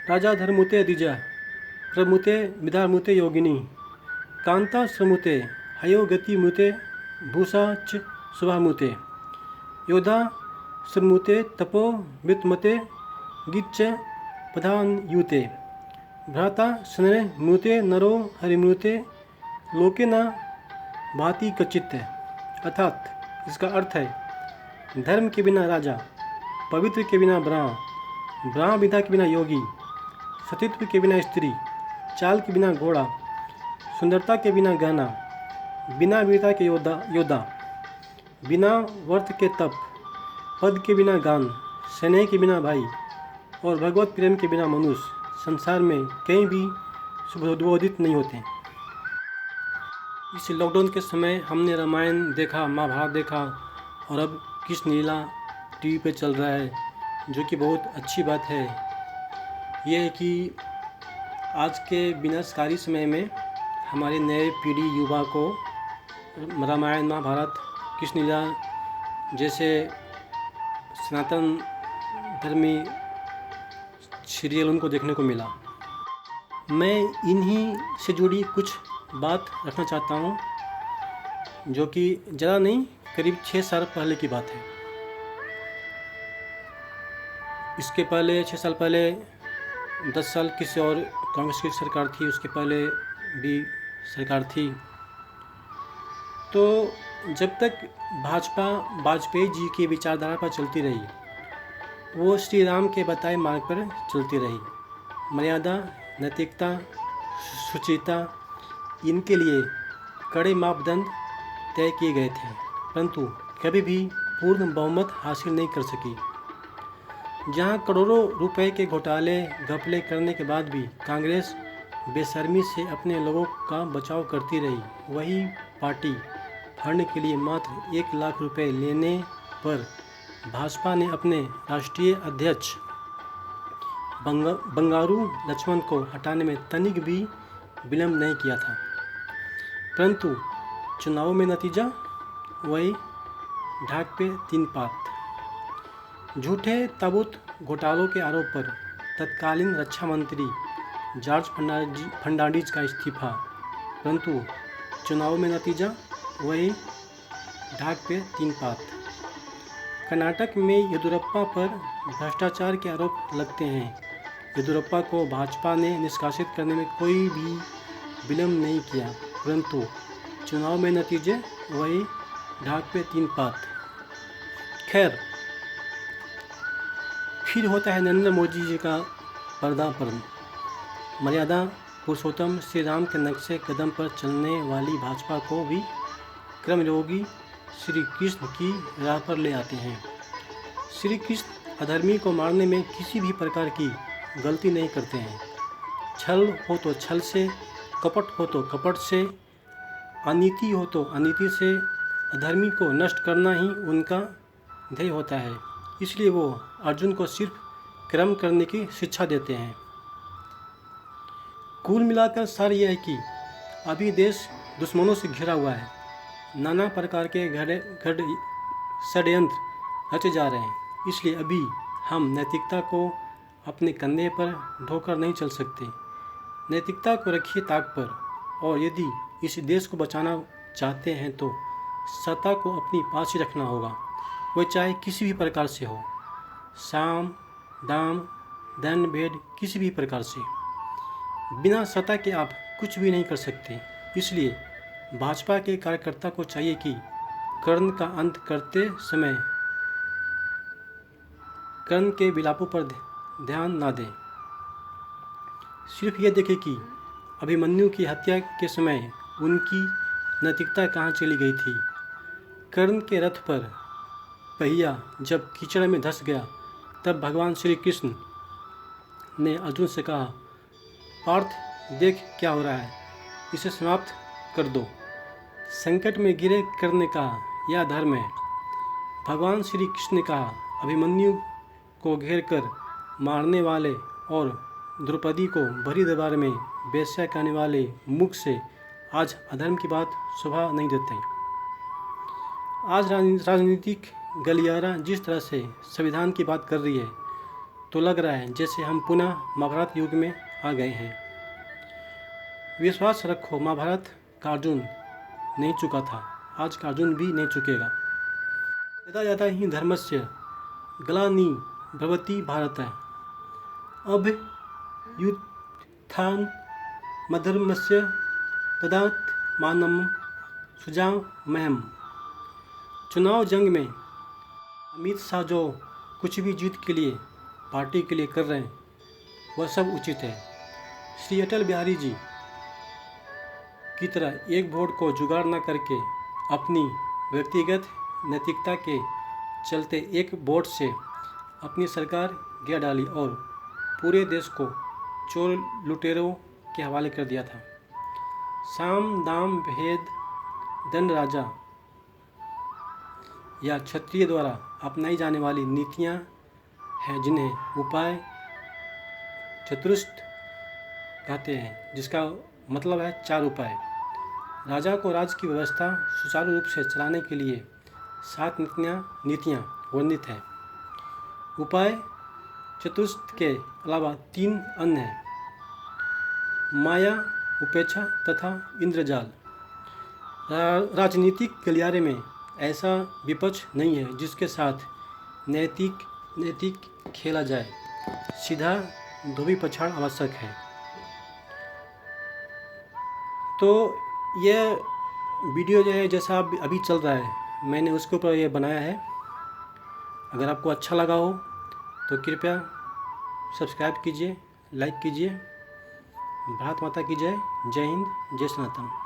राजा धर्मुते द्विजा प्रमुते विधामुते योगिनी कांता श्रमुते हयो गति मुते भूषा च शुभामुते योधा श्रमुते तपो वित्मते गिच्च प्रधान युते भ्राता शनरे मुते नरो हरिमुते लोके न भाति कचित। अर्थात इसका अर्थ है धर्म के बिना राजा, पवित्र के बिना ब्राह्म विद्या के बिना योगी, सतीत्व के बिना स्त्री, चाल के बिना घोड़ा, सुंदरता के बिना गहना, बिना वीरता के योद्धा, बिना वर्त के तप, पद के बिना गान, स्नेह के बिना भाई और भगवत प्रेम के बिना मनुष्य संसार में कहीं भी सुबोधित नहीं होते। इस लॉकडाउन के समय हमने रामायण देखा, महाभारत देखा और अब कृष्ण लीला टीवी पे चल रहा है, जो कि बहुत अच्छी बात है। यह है कि आज के विनाशकारी समय में हमारे नए पीढ़ी युवा को रामायण, महाभारत, कृष्ण लीला जैसे सनातन धर्मी सीरियल उनको देखने को मिला। मैं इन्हीं से जुड़ी कुछ बात रखना चाहता हूँ, जो कि ज़्यादा नहीं, करीब 6 साल पहले की बात है। इसके पहले 6 साल पहले 10 साल किसी और कांग्रेस की सरकार थी, उसके पहले भी सरकार थी। तो जब तक भाजपा वाजपेयी जी की विचारधारा पर चलती रही, वो श्री राम के बताए मार्ग पर चलती रही। मर्यादा, नैतिकता, शुचिता, इनके लिए कड़े मापदंड तय किए गए थे, परंतु कभी भी पूर्ण बहुमत हासिल नहीं कर सकी। जहां करोड़ों रुपए के घोटाले घपले करने के बाद भी कांग्रेस बेशर्मी से अपने लोगों का बचाव करती रही, वही पार्टी फंड के लिए मात्र 1 लाख रुपए लेने पर भाजपा ने अपने राष्ट्रीय अध्यक्ष बंगारू लक्ष्मण को हटाने में तनिक भी विलंब नहीं किया था। परंतु चुनाव में नतीजा वही ढाक पे 3 पात। झूठे ताबूत घोटालों के आरोप पर तत्कालीन रक्षा मंत्री जॉर्ज फर्नांडीज का इस्तीफा, परंतु चुनाव में नतीजा वही ढाक पे 3 पात। कर्नाटक में येदियुरप्पा पर भ्रष्टाचार के आरोप लगते हैं। येदियुरप्पा को भाजपा ने निष्कासित करने में कोई भी विलंब नहीं किया, परंतु चुनाव में नतीजे वही ढाक पे 3 पात। खैर, फिर होता है नरेंद्र मोदी जी का पर्दापण। मर्यादा पुरुषोत्तम श्री राम के नक्शे कदम पर चलने वाली भाजपा को भी कर्मयोगी श्री कृष्ण की राह पर ले आते हैं। श्री कृष्ण अधर्मी को मारने में किसी भी प्रकार की गलती नहीं करते हैं। छल हो तो छल से, कपट हो तो कपट से, अनीति हो तो अनीति से, अधर्मी को नष्ट करना ही उनका ध्येय होता है। इसलिए वो अर्जुन को सिर्फ कर्म करने की शिक्षा देते हैं। कुल मिलाकर सार यह है कि अभी देश दुश्मनों से घिरा हुआ है। नाना प्रकार के षड्यंत्र रचे जा रहे हैं। इसलिए अभी हम नैतिकता को अपने कंधे पर ढोकर नहीं चल सकते। नैतिकता को रखिए ताक पर, और यदि इस देश को बचाना चाहते हैं तो सत्ता को अपनी पास ही रखना होगा, वह चाहे किसी भी प्रकार से हो, साम दाम दंड भेद किसी भी प्रकार से। बिना सत्ता के आप कुछ भी नहीं कर सकते। इसलिए भाजपा के कार्यकर्ता को चाहिए कि कर्ण का अंत करते समय कर्ण के विलापों पर ध्यान ना दें। सिर्फ ये देखें कि अभिमन्यु की हत्या के समय उनकी नैतिकता कहाँ चली गई थी। कर्ण के रथ पर पहिया जब कीचड़ में धंस गया, तब भगवान श्री कृष्ण ने अर्जुन से कहा, पार्थ देख क्या हो रहा है, इसे समाप्त कर दो। संकट में गिरे कर्ण ने कहा, यह धर्म है। भगवान श्री कृष्ण ने कहा, अभिमन्यु को घेर कर मारने वाले और द्रौपदी को भरी दरबार में वेश्या कहने वाले मुख से आज अधर्म की बात शोभा नहीं देते। आज राजनीतिक गलियारा जिस तरह से संविधान की बात कर रही है, तो लग रहा है जैसे हम पुनः महाभारत युग में आ गए हैं। विश्वास रखो, महाभारत का अर्जुन नहीं चुका था, आज का अर्जुन भी नहीं चुकेगा। यदा यदा ही धर्मस्य ग्लानि भवति भारत अभ्युत्थान मधर्मस्य तदात्मानं सृजाम्यहम्। चुनाव जंग में अमित शाह जो कुछ भी जीत के लिए पार्टी के लिए कर रहे हैं वह सब उचित है। श्री अटल बिहारी जी की तरह एक वोट को जुगाड़ न करके अपनी व्यक्तिगत नैतिकता के चलते एक वोट से अपनी सरकार गिरा डाली और पूरे देश को चोर लुटेरों के हवाले कर दिया था। साम दाम भेद दंड राजा या क्षत्रिय द्वारा अपनाई जाने वाली नीतियां हैं जिन्हें उपाय चतुष्ट कहते हैं, जिसका मतलब है 4 उपाय। राजा को राज्य की व्यवस्था सुचारू रूप से चलाने के लिए 7 नीतियां वर्णित हैं। उपाय चतुष्ट के अलावा 3 अन्य हैं, माया, उपेक्षा तथा इंद्रजाल। राजनीतिक गलियारे में ऐसा विपक्ष नहीं है जिसके साथ नैतिक खेला जाए। सीधा धोबी पछाड़ आवश्यक है। तो यह वीडियो जो है जैसा अभी चल रहा है मैंने उसके ऊपर ये बनाया है। अगर आपको अच्छा लगा हो तो कृपया सब्सक्राइब कीजिए, लाइक कीजिए। भारत माता की जय। जय हिंद, जय सनातन।